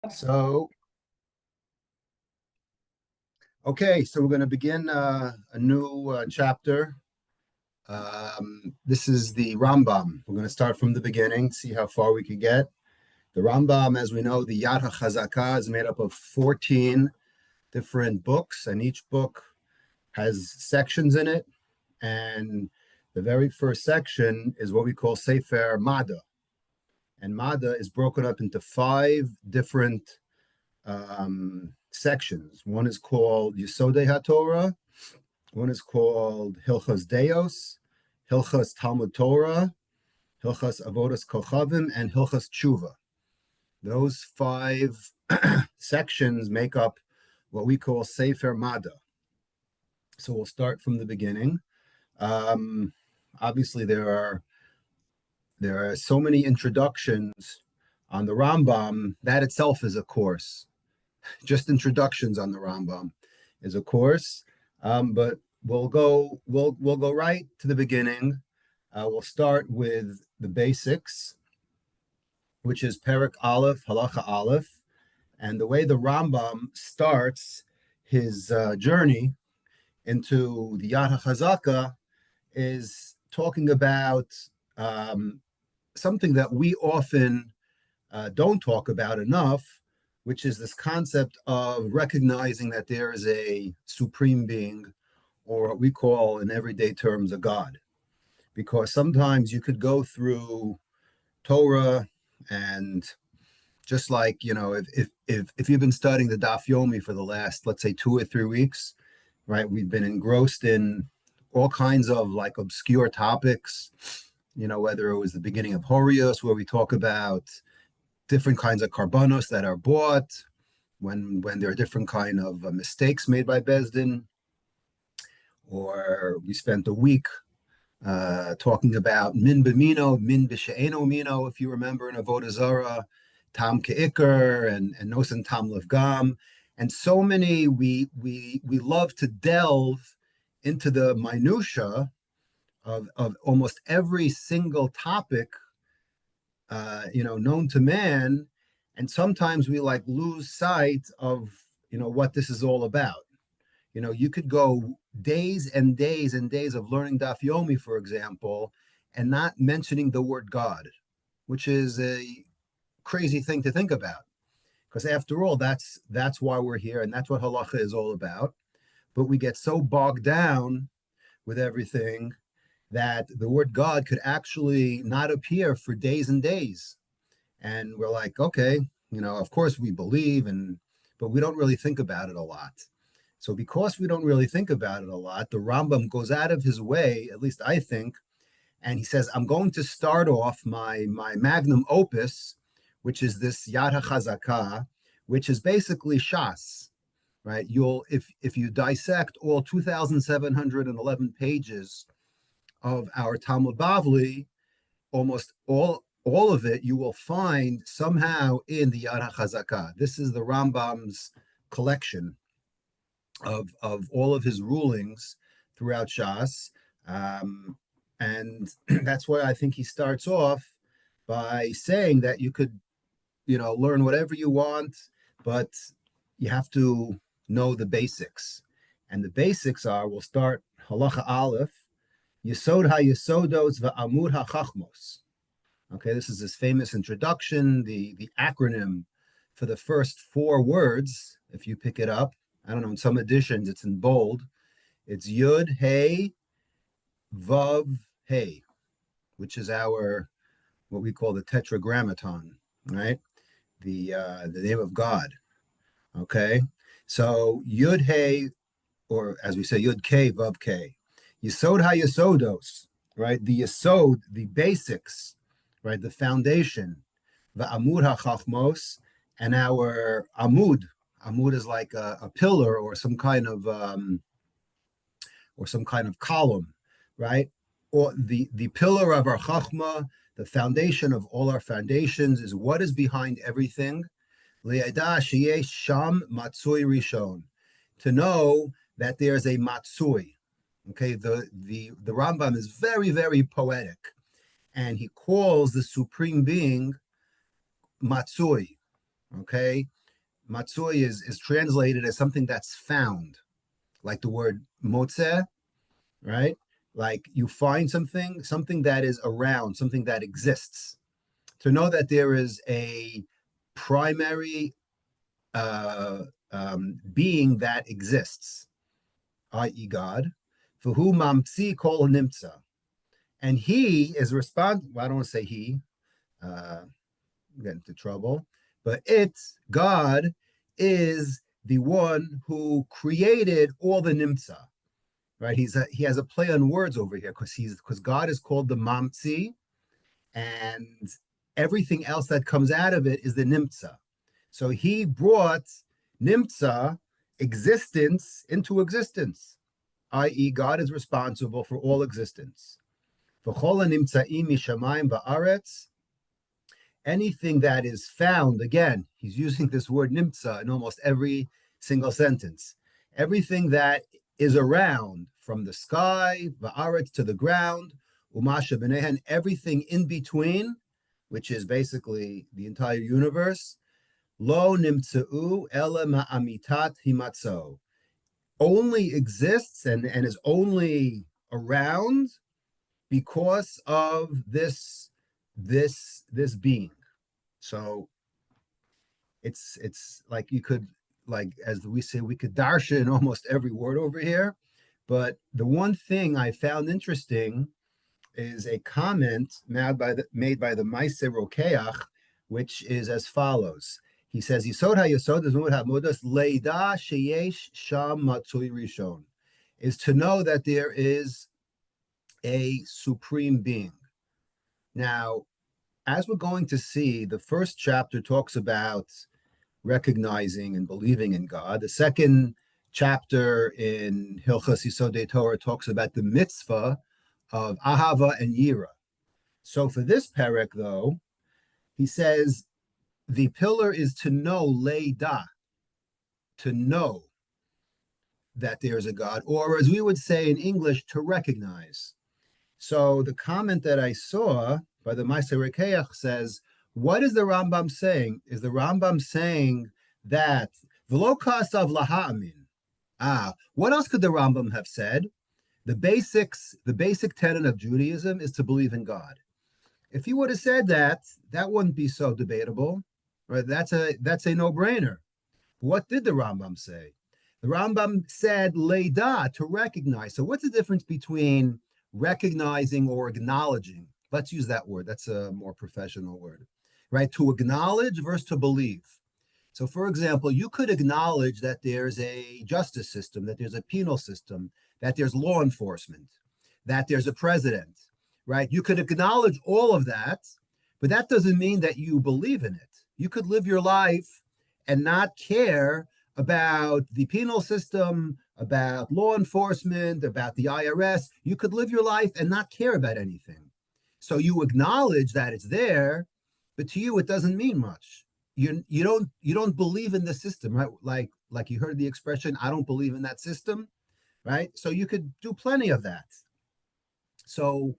So, so we're going to begin a new chapter. This is the Rambam. We're going to start from the beginning, see how far we could get. The Rambam, as we know, the Yad HaChazakah is made up of 14 different books, and each book has sections in it. And the very first section is what we call Sefer Mada. And Mada is broken up into 5 different sections. One is called Yesodei Hatorah. One is called Hilchos Deos, Hilchos Talmud Torah, Hilchos Avodas Kochavim, and Hilchos Tshuva. Those 5 sections make up what we call Sefer Mada. So we'll start from the beginning. Obviously, there are so many introductions on the Rambam. That itself is a course. Just introductions on the Rambam is a course, but we'll go right to the beginning. We'll start with the basics, which is Perek Aleph, Halacha Aleph, and the way the Rambam starts his journey into the Yad HaChazakah is talking about something that we often don't talk about enough, which is this concept of recognizing that there is a supreme being, or what we call in everyday terms a God. Because sometimes you could go through Torah, and just like, if you've been studying the Daf Yomi for the last, let's say, 2 or 3 weeks, right, we've been engrossed in all kinds of like obscure topics, whether it was the beginning of Horios, where we talk about different kinds of karbanos that are bought, when there are different kind of mistakes made by Bezdin, or we spent a week talking about min b'mino, min b'she'eno mino, if you remember, in Avodah Zarah, tam ke'ikr, and nosen tam levgam, and so many. We love to delve into the minutia of almost every single topic known to man, and sometimes we like lose sight of what this is all about. You could go days and days and days of learning Daf Yomi, for example, and not mentioning the word God, which is a crazy thing to think about, because after all, that's why we're here, and that's what halacha is all about. But we get so bogged down with everything that the word God could actually not appear for days and days. And we're like, okay, of course we believe, but we don't really think about it a lot. So because we don't really think about it a lot, the Rambam goes out of his way, at least I think, and he says, I'm going to start off my magnum opus, which is this Yad HaChazakah, which is basically Shas, right? If you dissect all 2,711 pages of our Talmud Bavli, almost all of it you will find somehow in the Yad HaChazakah. This is the Rambam's collection of all of his rulings throughout Shas, and that's why I think he starts off by saying that you could, learn whatever you want, but you have to know the basics. And the basics are, we'll start Halacha Aleph, Yesod ha-Yesodos va'amud ha-Chachmos. Okay, this is this famous introduction, the acronym for the first 4 words. If you pick it up, I don't know, in some editions it's in bold. It's Yud, Hey, Vav, Hey, which is what we call the Tetragrammaton, right? The name of God. Okay, so Yud, Hey, or as we say, Yud K, Vav K. Yesod ha-Yesodos, right? The Yesod, the basics, right? The foundation. Va'amud ha-Chachmos, and our Amud. Amud is like a pillar or some kind of column, right? Or the pillar of our Chachma, the foundation of all our foundations, is what is behind everything. Li'ada sheyesh sham matsui rishon, to know that there's a matsui. Okay, the Rambam is very, very poetic, and he calls the supreme being matsui. Okay, matsui is translated as something that's found, like the word motze, right? Like you find something that is around, something that exists. To know that there is a primary being that exists, i.e., God, for whom mamtzi kol nimtza, and He is responsible. Well, I don't want to say He, get into trouble, but God is the one who created all the nimtza. Right? He has a play on words over here because God is called the mamtzi, and everything else that comes out of it is the nimtza. So he brought nimtza, existence, into existence, i.e., God is responsible for all existence. Anything that is found, again, he's using this word nimtza in almost every single sentence. Everything that is around, from the sky, va'aretz, to the ground, umasha b'nehen, everything in between, which is basically the entire universe, lo nimtzeu ele ma'amitat himatzo, only exists and is only around because of this being. So it's like you could, like as we say, we could darsha in almost every word over here. But the one thing I found interesting is a comment made by the Maaseh Rokeach, which is as follows. He says, Yesod ha-Yesod is leida sheyesh sham matzui rishon, is to know that there is a supreme being. Now, as we're going to see, the first chapter talks about recognizing and believing in God. The second chapter in Hilchos Yesodei Torah talks about the mitzvah of ahava and yira. So for this parak, though, he says the pillar is to know leida, to know that there's a God, or as we would say in English, to recognize. So the comment that I saw by the Maaseh Rokeach says, what is the Rambam saying? Is the Rambam saying that v'lo kasav laha'amin? What else could the Rambam have said? The basic tenet of Judaism is to believe in God. If he would have said that, that wouldn't be so debatable, right? That's a no-brainer. What did the Rambam say? The Rambam said leida, to recognize. So what's the difference between recognizing or acknowledging? Let's use that word. That's a more professional word, right? To acknowledge versus to believe. So, for example, you could acknowledge that there's a justice system, that there's a penal system, that there's law enforcement, that there's a president, right? You could acknowledge all of that, but that doesn't mean that you believe in it. You could live your life and not care about the penal system, about law enforcement, about the IRS. You could live your life and not care about anything. So you acknowledge that it's there, but to you it doesn't mean much. You don't believe in the system, right? Like you heard the expression, I don't believe in that system, right? So you could do plenty of that. So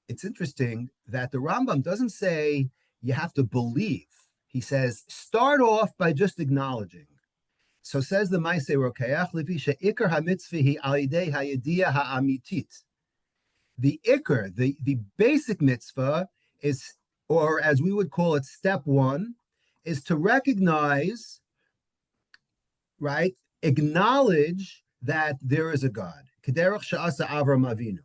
it's interesting that the Rambam doesn't say you have to believe. He says start off by just acknowledging. So says the Maaseh Rokeach, lefi she'ikar hamitzvah al yidei hayediyah ha'amitit. The ikar, the basic mitzvah is, or as we would call it, step one, is to recognize, right? Acknowledge that there is a God. Kederach she'asa Avram Avinu.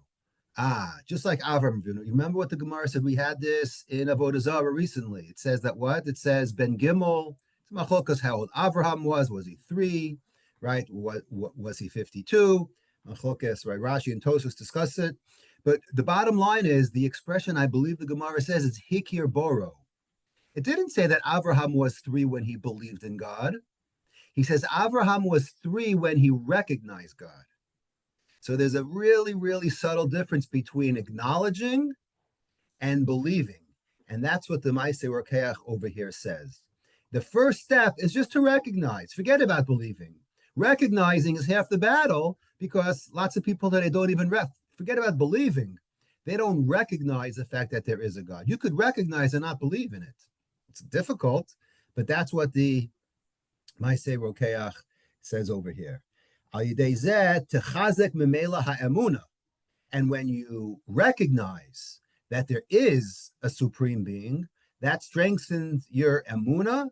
Just like Avram Avinu. You remember what the Gemara said? We had this in Avodah Zarah recently. It says that what? It says Ben Gimel. It's machlokas how old Avraham was. Was he 3? Right? What was he 52? Machlokas, right? Rashi and Tosfos discuss it. But the bottom line is the expression, I believe the Gemara says, is hikir boro. It didn't say that Avraham was 3 when he believed in God. He says Avraham was 3 when he recognized God. So there's a really, really subtle difference between acknowledging and believing. And that's what the Maaseh Rokeach over here says. The first step is just to recognize. Forget about believing. Recognizing is half the battle, because lots of people today don't even forget about believing. They don't recognize the fact that there is a God. You could recognize and not believe in it. It's difficult, But that's what the Maaseh Rokeach says over here. Al yidei zeh techazek memela ha'emuna. And when you recognize that there is a supreme being, that strengthens your emuna.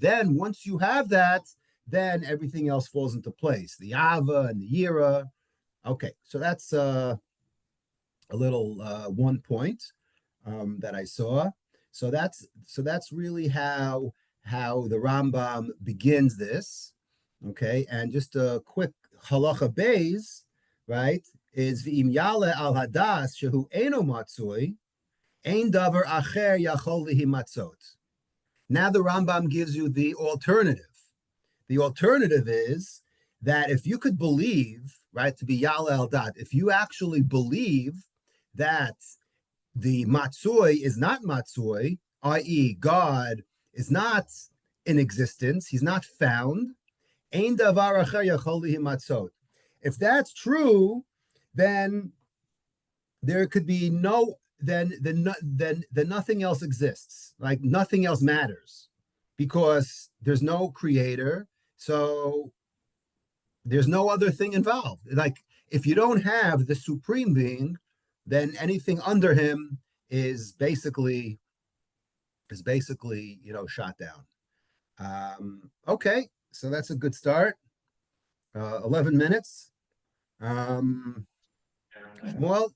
Then once you have that, then everything else falls into place. The ava and the yira. Okay, so that's a little one point that I saw. So that's really how the Rambam begins this. Okay, and just a quick halacha beis, right? Is v'im yale al hadas shehu eno matzui, ein davar acher yachol lihi matzot. Now the Rambam gives you the alternative. The alternative is that if you could believe, right, to be yale al dat, if you actually believe that the matzoi is not matzoi, i.e., God is not in existence, he's not found. Ein davar acher yachol lihi matzot. If that's true, then there could be then nothing else exists. Like nothing else matters because there's no creator, so there's no other thing involved. Like if you don't have the supreme being, then anything under him is basically shot down. Okay, so that's a good start. 11 minutes. Well,